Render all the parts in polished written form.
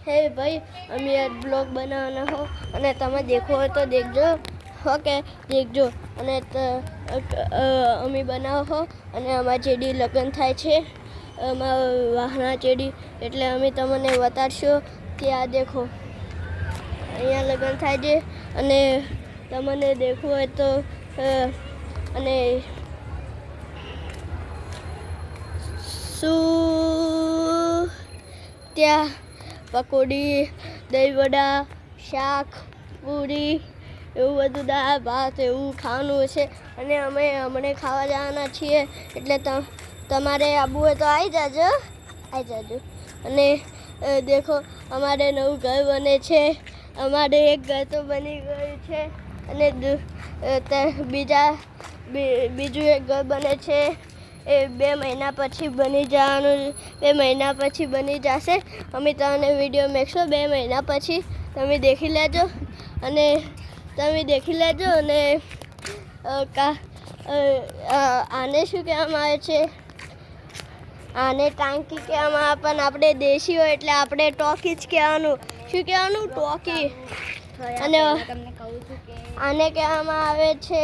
हे भाई अमी आज ब्लॉग बनाना हो अने तमे देखो हो तो देखजो ओके देखजो अने अमी बनाव हो अने अमार चेडी लग्न थाय छे अमार वाहना चेडी एटले अमी तमने बताडशो कि आ देखो अहींया लग्न थाय छे अने तमने देखवुं होय तो अने त्या पकोड़ी दही वड़ा शाक पूरी एवं बधुं दाळ भात एवं खावानुं हशे अने अमे हमणे खावा जवाना छीए एटले तमारे आववुं होय तो आई जाजो अने देखो अमारे नवुं घर बने छे अमारे एक घर तो बनी गयुं छे अने बीजुं एक घर बने छे ए 2 महीना पछी बनी जवानुं 2 महीना पछी बनी जशे अमे तमने विडियो मेकशो 2 महीना पछी तमे देखी लेजो अने आने शुं कहेवामां आवे छे आने टांकी कहेवामां आवे पण आपणे देशी होय एटले आपणे टॉकी ज कहेवानुं शुं कहेवानुं टॉकी अने आने कहेवामां आवे छे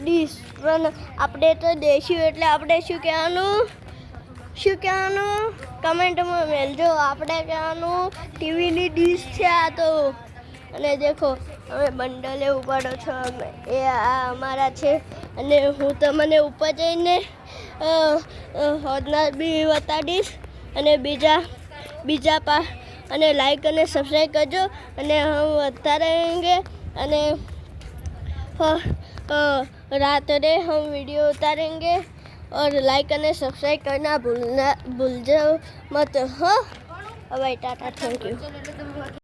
डिश पण आपणे तो देशी होय एटले आपणे शुं कहेवानुं कमेंट में मेलजो आपणे कहेवानुं टीवी नी डिश छे आ तो अने देखो हवे बंडल उपाड़ो छो ए आ अमारा छे अने हूँ तमने ऊपर जईने होदना बी बताडीश अने बीजा अने लाइक अने सब्सक्राइब करजो अने हम वधता रहेंगे अने रात्रे हम वीडियो उतारेंगे और लाइक अने सब्सक्राइब करना भूल जाओ मत हाँ बाय टाटा थैंक यू।